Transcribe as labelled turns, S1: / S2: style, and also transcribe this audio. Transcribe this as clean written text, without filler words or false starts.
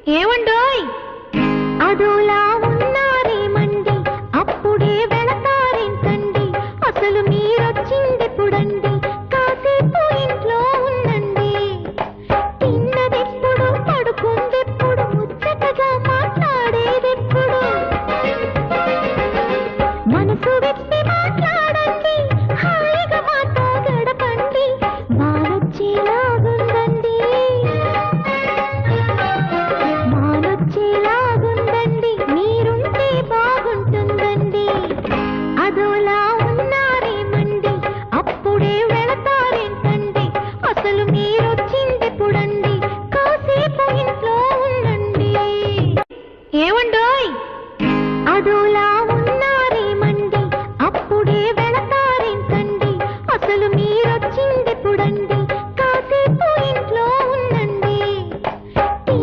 S1: ఏమండోయ్ అదోలా ఉన్నారేమండి, అప్పుడే వెళతారేంటండి, అసలు మీరొచ్చిందెప్పుడండి, కాసేపు ఇంట్లో ఉండండి. తిన్నదెప్పుడు, పడుకుందెప్పుడు, ముచ్చటగా మాట్లాడేదెప్పుడు, మనసు విప్పి మాట్లాడండి, హాయిగా మాతో గడపండి, మానొచ్చేలాగుందండి, మానొచ్చేలాగుందండి, మీరుంటే బాగుంటుందండి. అదోలా ఉన్నారేమండి, అప్పుడే వెళతారేంటండి, అసలు మీరొచ్చిందెప్పుడండి, కాసేపు ఇంట్లో ఉండండి. ఏమండోయ్ అదోలా